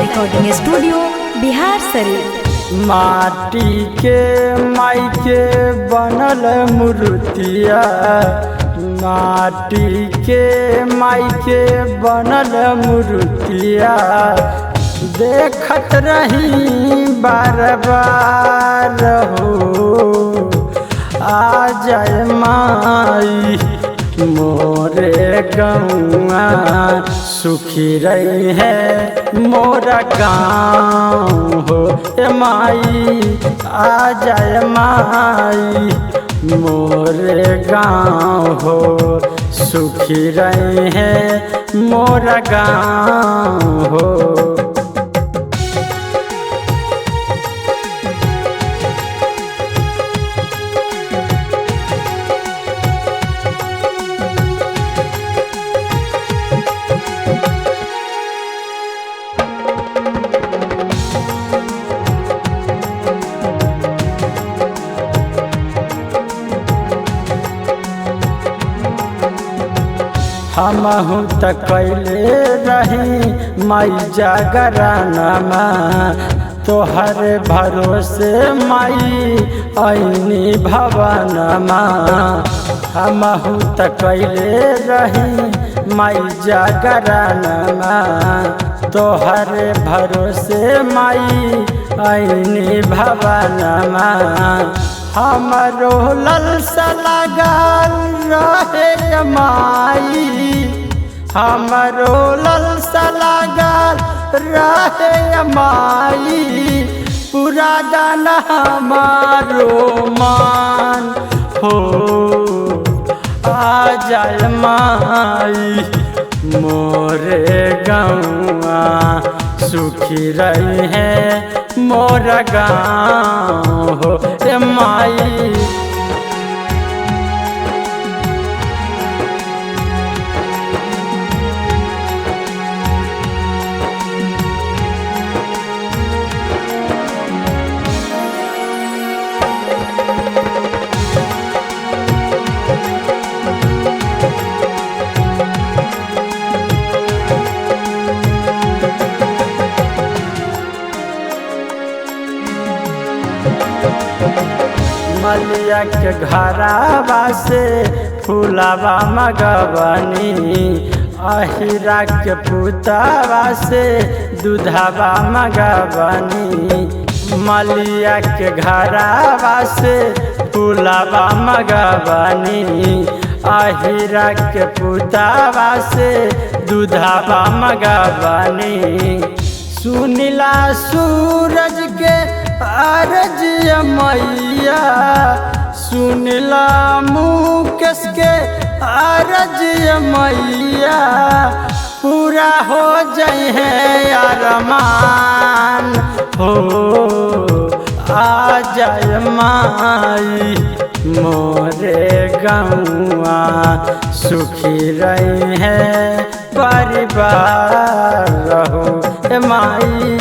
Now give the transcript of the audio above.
Recording studio Bihar Sharif. माटी के माई के बनल मूर्तिया, माटी के माई के बनल मूर्तिया देखत रही बार बार हो। आ जाए माई मोरे गौआ सुखी रही है मोरा गाँव हो। ए माई आ जाए माई मोरे गाँव हो, सुखी रही है मोरा गाँव हो। हमहू त कैले रही माई जागरणमा, तोहर भरोसे माई ऐनी भवनमा। हमहू त कैले रही माई जागरणमा, तोहर भरोसे माई ऐनी भवनमा। हमरो ललसा लगल रहे माई, हमरो ललसा लगल रहे माई, पूरा गाना हमारो मान हो। आ जाए माई मोरे गौआ सुखी रही है मोरा गाँव हो। ए माई मलिया के घरावा से फूलावा मगवनी, अहिरा के पुतावा से दूधावा मगवनी। मलिया के घरावा से फूलावा मगवनी, अहिरा के पुतावा से दूधावा मगवनी। सुनिला सूरज के अरज मैया, सुनिला मुकेश के अरज मैया, पूरा हो जाए है अरमान हो। आ जाए माई मोरे गौआ सुखी रही है परिवार रहो। ए माई